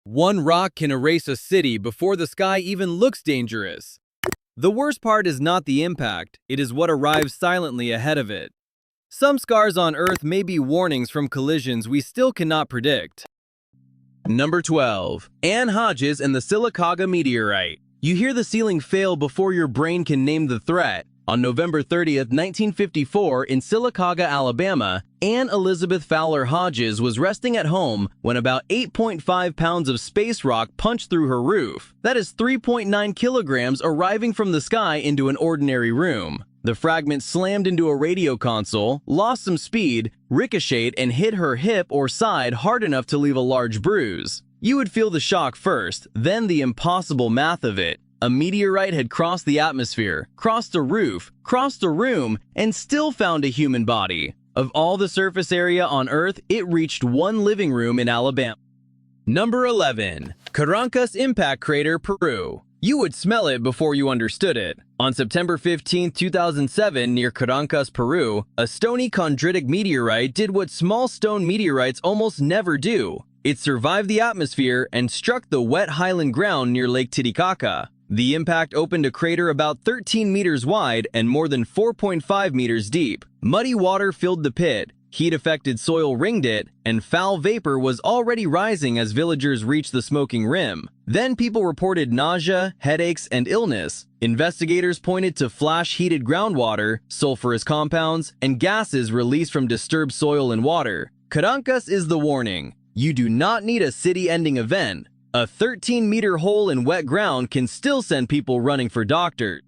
One rock can erase a city before the sky even looks dangerous. The worst part is not the impact, it is what arrives silently ahead of it. Some scars on Earth may be warnings from collisions we still cannot predict. Number 12. Ann Hodges and the Sylacauga meteorite. You hear the ceiling fail before your brain can name the threat. On November 30th, 1954, in Sylacauga, Alabama, Ann Elizabeth Fowler Hodges was resting at home when about 8.5 pounds of space rock punched through her roof. That is 3.9 kilograms arriving from the sky into an ordinary room. The fragment slammed into a radio console, lost some speed, ricocheted, and hit her hip or side hard enough to leave a large bruise. You would feel the shock first, then the impossible math of it. A meteorite had crossed the atmosphere, crossed a roof, crossed a room, and still found a human body. Of all the surface area on Earth, it reached one living room in Alabama. Number 11. Carancas Impact Crater, Peru. You would smell it before you understood it. On September 15, 2007, near Carancas, Peru, a stony chondritic meteorite did what small stone meteorites almost never do. It survived the atmosphere and struck the wet highland ground near Lake Titicaca. The impact opened a crater about 13 meters wide and more than 4.5 meters deep. Muddy water filled the pit, heat-affected soil ringed it, and foul vapor was already rising as villagers reached the smoking rim. Then people reported nausea, headaches, and illness. Investigators pointed to flash-heated groundwater, sulfurous compounds, and gases released from disturbed soil and water. Carancas is the warning. You do not need a city-ending event. A 13-meter hole in wet ground can still send people running for doctors.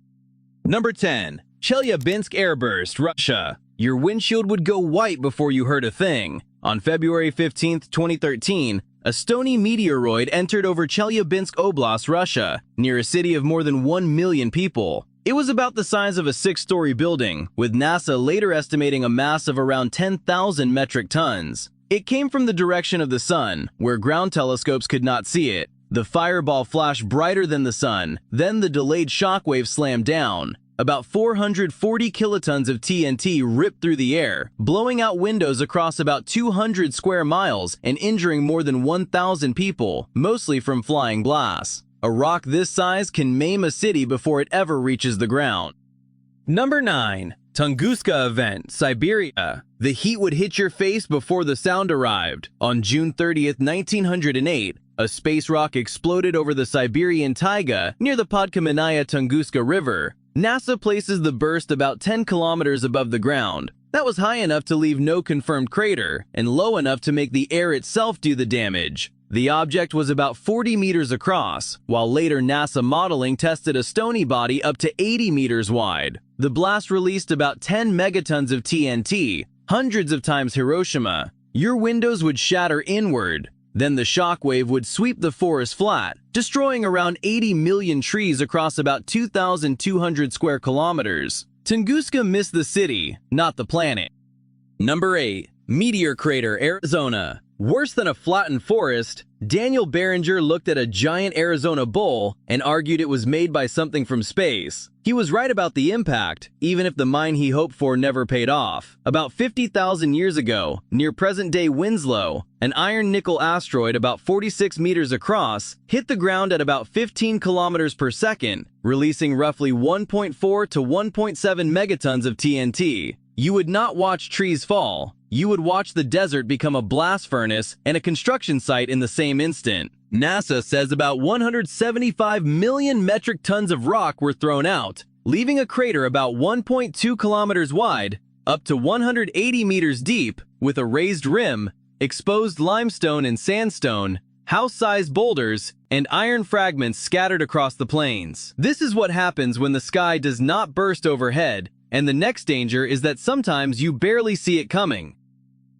Number 10. Chelyabinsk airburst, Russia. Your windshield would go white before you heard a thing. On February 15, 2013, a stony meteoroid entered over Chelyabinsk Oblast, Russia, near a city of more than 1 million people. It was about the size of a 6-story building, with NASA later estimating a mass of around 10,000 metric tons. It came from the direction of the sun, where ground telescopes could not see it. The fireball flashed brighter than the sun, then the delayed shockwave slammed down. About 440 kilotons of TNT ripped through the air, blowing out windows across about 200 square miles and injuring more than 1,000 people, mostly from flying blasts. A rock this size can maim a city before it ever reaches the ground. Number 9. Tunguska event, Siberia. The heat would hit your face before the sound arrived. On June 30th, 1908, a space rock exploded over the Siberian taiga near the Podkamennaya Tunguska River. NASA places the burst about 10 kilometers above the ground. That was high enough to leave no confirmed crater, and low enough to make the air itself do the damage. The object was about 40 meters across, while later NASA modeling tested a stony body up to 80 meters wide. The blast released about 10 megatons of TNT, hundreds of times Hiroshima. Your windows would shatter inward. Then the shockwave would sweep the forest flat, destroying around 80 million trees across about 2,200 square kilometers. Tunguska missed the city, not the planet. Number 8. Meteor Crater Arizona. Worse than a flattened forest, Daniel Barringer looked at a giant Arizona bowl and argued it was made by something from space. He was right about the impact, even if the mine he hoped for never paid off. About 50,000 years ago, near present-day Winslow, an iron-nickel asteroid about 46 meters across hit the ground at about 15 kilometers per second, releasing roughly 1.4 to 1.7 megatons of TNT. You would not watch trees fall. You would watch the desert become a blast furnace and a construction site in the same instant. NASA says about 175 million metric tons of rock were thrown out, leaving a crater about 1.2 kilometers wide, up to 180 meters deep, with a raised rim, exposed limestone and sandstone, house-sized boulders, and iron fragments scattered across the plains. This is what happens when the sky does not burst overhead, and the next danger is that sometimes you barely see it coming.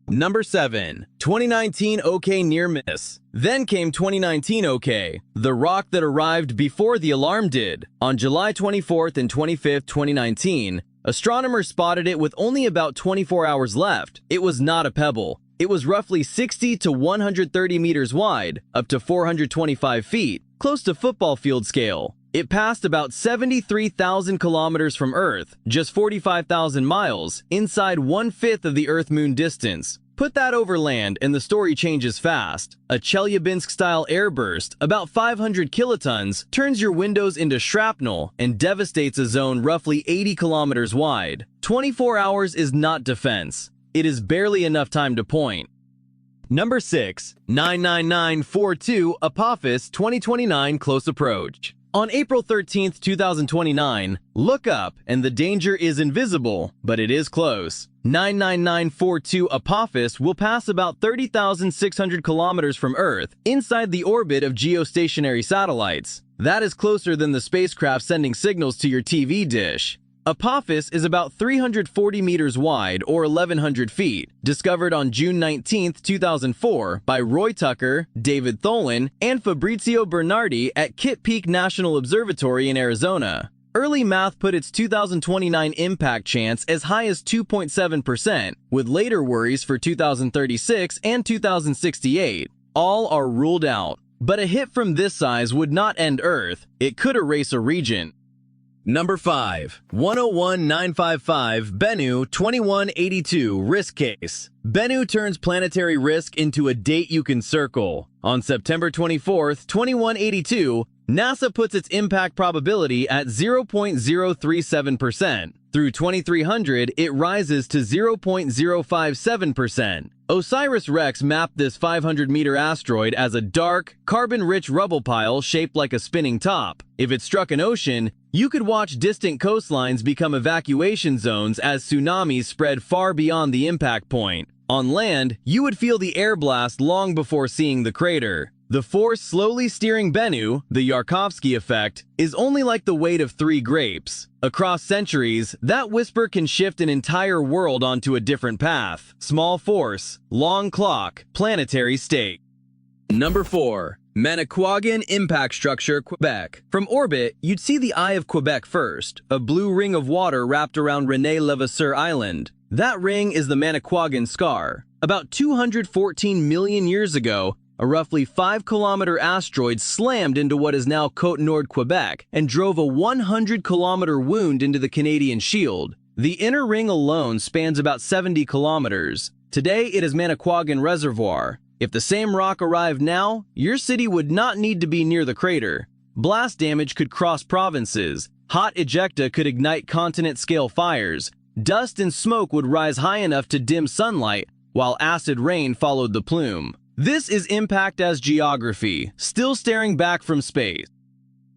Number 7. 2019 OK near miss. Then came 2019 OK, the rock that arrived before the alarm did. On July 24th and 25th, 2019, astronomers spotted it with only about 24 hours left. It was not a pebble. It was roughly 60 to 130 meters wide, up to 425 feet, close to football field scale. It passed about 73,000 kilometers from Earth, just 45,000 miles, inside 1/5 of the Earth-Moon distance. Put that over land and the story changes fast. A Chelyabinsk-style airburst, about 500 kilotons, turns your windows into shrapnel and devastates a zone roughly 80 kilometers wide. 24 hours is not defense. It is barely enough time to point. Number 6. 99942 Apophis 2029 Close Approach. On April 13, 2029, look up and the danger is invisible, but it is close. 99942 Apophis will pass about 30,600 kilometers from Earth, inside the orbit of geostationary satellites. That is closer than the spacecraft sending signals to your TV dish. Apophis is about 340 meters wide, or 1,100 feet, discovered on June 19, 2004 by Roy Tucker, David Tholen, and Fabrizio Bernardi at Kitt Peak National Observatory in Arizona. Early math put its 2029 impact chance as high as 2.7%, with later worries for 2036 and 2068. All are ruled out. But a hit from this size would not end Earth. It could erase a region. Number 5. 101955 Bennu 2182 Risk Case. Bennu turns planetary risk into a date you can circle. On September 24, 2182, NASA puts its impact probability at 0.037%. Through 2300, it rises to 0.057%. OSIRIS-REx mapped this 500-meter asteroid as a dark, carbon-rich rubble pile shaped like a spinning top. If it struck an ocean, you could watch distant coastlines become evacuation zones as tsunamis spread far beyond the impact point. On land, you would feel the air blast long before seeing the crater. The force slowly steering Bennu, the Yarkovsky effect, is only like the weight of 3 grapes. Across centuries, that whisper can shift an entire world onto a different path. Small force, long clock, planetary stake. Number 4. Manicouagan Impact Structure, Quebec. From orbit, you'd see the Eye of Quebec first, a blue ring of water wrapped around René Levasseur Island. That ring is the Manicouagan Scar. About 214 million years ago, a roughly 5-kilometer asteroid slammed into what is now Côte-Nord, Quebec, and drove a 100-kilometer wound into the Canadian Shield. The inner ring alone spans about 70 kilometers. Today, it is Manicouagan Reservoir. If the same rock arrived now, your city would not need to be near the crater. Blast damage could cross provinces. Hot ejecta could ignite continent-scale fires. Dust and smoke would rise high enough to dim sunlight, while acid rain followed the plume. This is impact as geography, still staring back from space.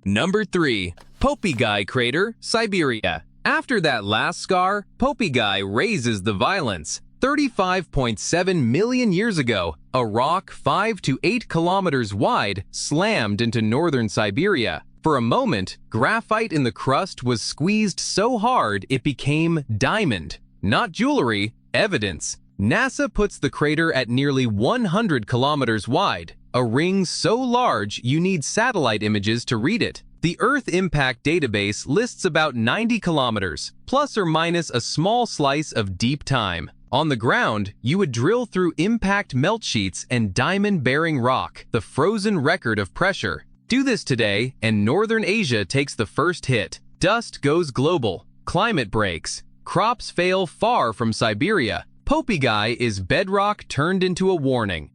Number 3. Popigai Crater, Siberia. After that last scar, Popigai raises the violence. 35.7 million years ago, a rock 5 to 8 kilometers wide slammed into northern Siberia. For a moment, graphite in the crust was squeezed so hard it became diamond. Not jewelry, evidence. NASA puts the crater at nearly 100 kilometers wide, a ring so large you need satellite images to read it. The Earth Impact Database lists about 90 kilometers, plus or minus a small slice of deep time. On the ground, you would drill through impact melt sheets and diamond-bearing rock, the frozen record of pressure. Do this today, and Northern Asia takes the first hit. Dust goes global. Climate breaks. Crops fail far from Siberia. Popigai is bedrock turned into a warning.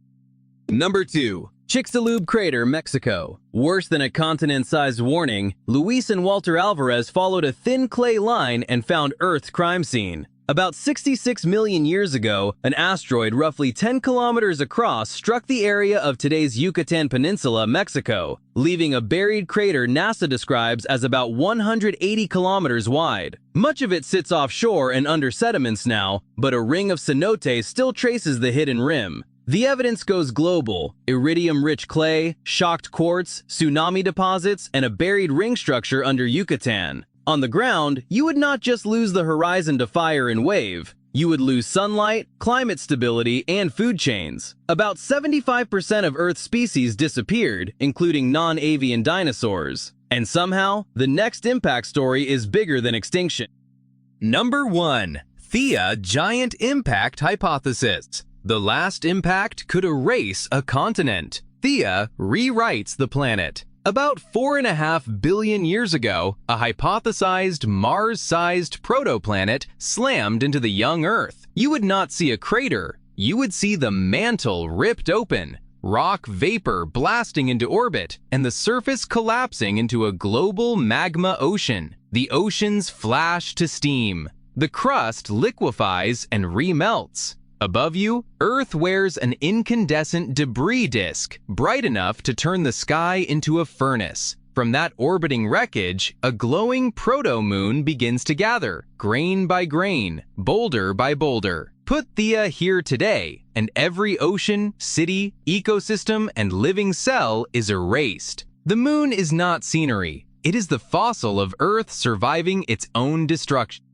Number 2. Chicxulub Crater, Mexico. Worse than a continent-sized warning, Luis and Walter Alvarez followed a thin clay line and found Earth's crime scene. About 66 million years ago, an asteroid roughly 10 kilometers across struck the area of today's Yucatan Peninsula, Mexico, leaving a buried crater NASA describes as about 180 kilometers wide. Much of it sits offshore and under sediments now, but a ring of cenotes still traces the hidden rim. The evidence goes global: iridium-rich clay, shocked quartz, tsunami deposits, and a buried ring structure under Yucatan. On the ground, you would not just lose the horizon to fire and wave. You would lose sunlight, climate stability, and food chains. About 75% of Earth's species disappeared, including non-avian dinosaurs. And somehow, the next impact story is bigger than extinction. Number 1. Theia Giant Impact Hypothesis. The last impact could erase a continent. Theia rewrites the planet. About 4.5 billion years ago, a hypothesized Mars-sized protoplanet slammed into the young Earth. You would not see a crater, you would see the mantle ripped open, rock vapor blasting into orbit, and the surface collapsing into a global magma ocean. The oceans flash to steam. The crust liquefies and remelts. Above you, Earth wears an incandescent debris disk, bright enough to turn the sky into a furnace. From that orbiting wreckage, a glowing proto-moon begins to gather, grain by grain, boulder by boulder. Put Theia here today, and every ocean, city, ecosystem, and living cell is erased. The moon is not scenery. It is the fossil of Earth surviving its own destruction.